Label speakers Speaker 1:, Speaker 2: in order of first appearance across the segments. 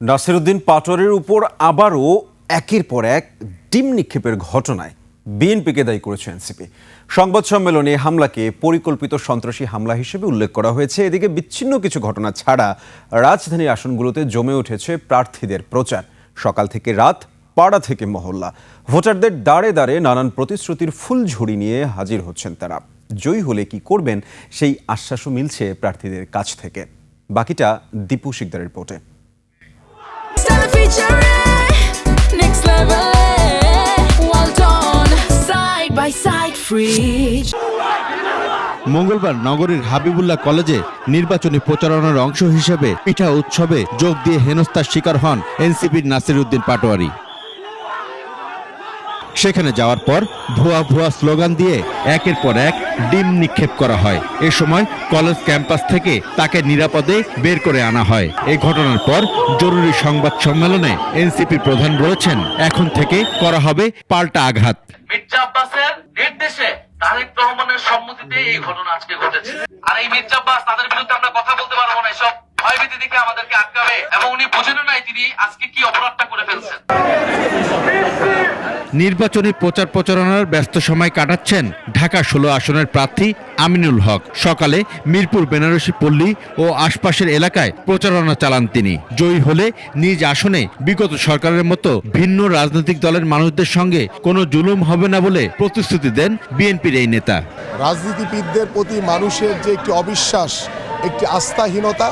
Speaker 1: নাসিরউদ্দিন পাটোয়ারির উপর আবারও একের পর এক ডিম নিক্ষেপের ঘটনায় বিএনপিকে দায়ী করেছে এনসিপি। সংবাদ সম্মেলনে হামলাকে পরিকল্পিত সন্ত্রাসী হামলা হিসেবে উল্লেখ করা হয়েছে। এদিকে বিচ্ছিন্ন কিছু ঘটনা ছাড়া রাজধানীর আসনগুলোতে জমে উঠেছে প্রার্থীদের প্রচার। সকাল থেকে রাত, পাড়া থেকে মহল্লা, ভোটারদের দাঁড়ে দাঁড়ে নানান প্রতিশ্রুতির ফুলঝুড়ি নিয়ে হাজির হচ্ছেন তারা। জয়ী হলে কি করবেন সেই আশ্বাসও মিলছে প্রার্থীদের কাছ থেকে। বাকিটা দীপু শিকদারের রিপোর্টে।
Speaker 2: মঙ্গলবার নগরীর হাবিবুল্লাহ কলেজে নির্বাচনী প্রচারণার অংশ হিসেবে পিঠা উৎসবে যোগ দিয়ে হেনস্থার শিকার হন এনসিপির নাসিরউদ্দিন পাটোয়ারি। সেখানে যাওয়ার পর ভুয়া স্লোগান দিয়ে একের পর এক ডিম নিক্ষেপ করা হয়। এ সময় কলেজ ক্যাম্পাস থেকে তাকে নিরাপদে বের করে আনা হয়। এই ঘটনার পর জরুরি সংবাদ সম্মেলনে এনসিপি প্রধান বলেছেন, এখন থেকে করা হবে পাল্টা আঘাত।
Speaker 3: মির্জা আব্বাসের নির্দেশে তারেক রহমানের সম্মতিতে এই ঘটনা আজকে ঘটেছে। আর এই মির্জা আব্বাস, তাদের বিরুদ্ধে আমরা কথা বলতে পারবো না। এসব ভয়ভীতি থেকে আমাদেরকে আটকাবে এবং উনি বুঝেন নাই তিনি আজকে কি অপরাধটা করে ফেলছেন।
Speaker 2: নির্বাচনী প্রচারণার ব্যস্ত সময় কাটাচ্ছেন ঢাকা 16 আসনের প্রার্থী আমিনুল হক। সকালে মিরপুর বেনারসি পল্লী ও আশপাশের এলাকায় প্রচারণা চালান তিনি। জয়ী হলে নিজ আসনে বিগত সরকারের মতো ভিন্ন রাজনৈতিক দলের মানুষদের সঙ্গে কোনো জুলুম হবে না বলে প্রতিশ্রুতি দেন বিএনপির এই নেতা।
Speaker 4: রাজনীতিবিদদের প্রতি মানুষের যে একটি অবিশ্বাস, একটি আস্থাহীনতা,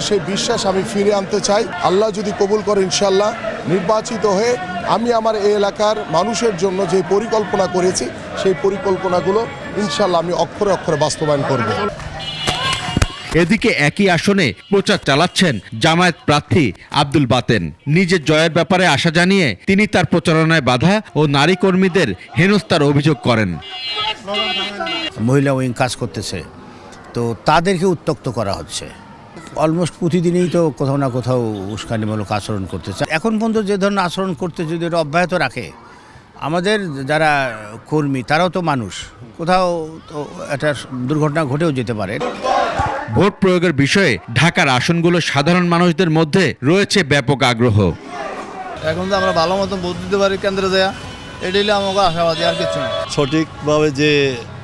Speaker 4: সেই বিশ্বাস আমি ফিরে আনতে চাই। আল্লাহ যদি কবুল করে ইনশাল্লাহ নির্বাচিত হয়ে আমি আমার এই এলাকার মানুষের জন্য যে পরিকল্পনা করেছি সেই পরিকল্পনাগুলো ইনশাল্লাহ আমি অক্ষরে অক্ষরে বাস্তবায়ন করব।
Speaker 2: এদিকে একই আসনে প্রচার চালাচ্ছেন জামায়াত প্রার্থী আব্দুল বাতেন। নিজের জয়ের ব্যাপারে আশা জানিয়ে তিনি তার প্রচারণায় বাধা ও নারী কর্মীদের হেনস্থার অভিযোগ করেন।
Speaker 5: মহিলা উইং কাজ করতেছে, তো তাদেরকে উত্ত্যক্ত করা হচ্ছে। অলমোস্ট প্রতিদিনই তো কোথাও না কোথাও উস্কানিমূলক আচরণ করতেছে। এখন পর্যন্ত যে ধরনের আচরণ করতে যদি এটা অব্যাহত রাখে, আমাদের যারা কর্মী তারাও তো মানুষ, কোথাও তো একটা দুর্ঘটনা ঘটেও যেতে পারে।
Speaker 2: ভোট প্রয়োগের বিষয়ে ঢাকার আসনগুলো সাধারণ মানুষদের মধ্যে রয়েছে ব্যাপক আগ্রহ।
Speaker 6: এখন তো আমরা ভালো মতো ভোট দিতে পারি কেন্দ্রে যায়, এটাই আমাকে আশাবাদী, আর কিছু না।
Speaker 7: সঠিকভাবে যে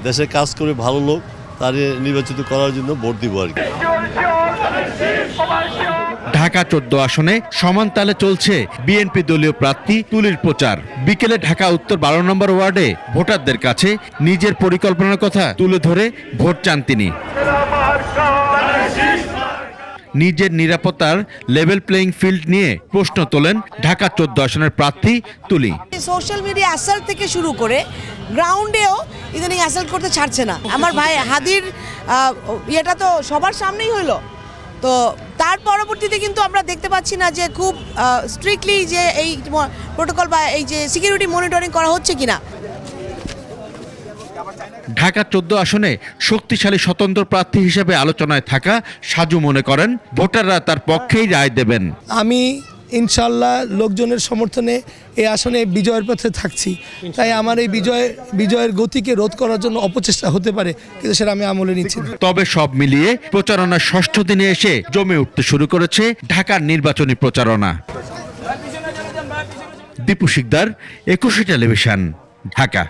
Speaker 7: দেশে কাজ করে ভালো লোক তারে নির্বাচিত করার জন্য ভোট দিব আর কি।
Speaker 2: ঢাকা 14 আসনে সমান তালে চলছে বিএনপি দলীয় প্রার্থী তুলির প্রচার। বিকেলে ঢাকা উত্তর 12 নম্বর ওয়ার্ডে ভোটারদের কাছে নিজের পরিকল্পনার কথা তুলে ধরে ভোট চান তিনি। নিজের নিরাপত্তার লেভেল প্লেইং ফিল্ড নিয়ে প্রশ্ন তোলেন ঢাকা 14 আসনের প্রার্থী তুলি।
Speaker 8: সোশ্যাল মিডিয়া অ্যাসাল্ট থেকে শুরু করে গ্রাউন্ডেও ইদানিং অ্যাসাল্ট করতে ছাড়ছে না। আমার ভাই হাদির ইয়েটা তো সবার সামনেই হলো, তো তার পরবর্তীতে কিন্তু আমরা দেখতে পাচ্ছি না যে খুব স্ট্রিক্টলি যে এই প্রোটোকল বা এই যে সিকিউরিটি মনিটরিং করা হচ্ছে কিনা।
Speaker 2: ঢাকা 14 আসনে শক্তিশালী স্বতন্ত্র প্রার্থী হিসেবে আলোচনায় থাকা সাজু মনে করেন ভোটাররা তার পক্ষেই রায় দেবেন।
Speaker 9: আমি ইনশাল্লাহ লোকজনের সমর্থনে এই আসনে বিজয়ের পথে থাকছি, তাই আমার এই বিজয়ের গতিকে রোধ করার জন্য অপচেষ্টা হতে পারে, কিন্তু সেটা আমি আমলে নিচ্ছি।
Speaker 2: তবে সব মিলিয়ে প্রচারণার 6ষ্ঠ দিনে এসে জমে উঠতে শুরু করেছে ঢাকার নির্বাচনী প্রচারণা। দীপু শিকদার, 21 টেলিভিশন, ঢাকা।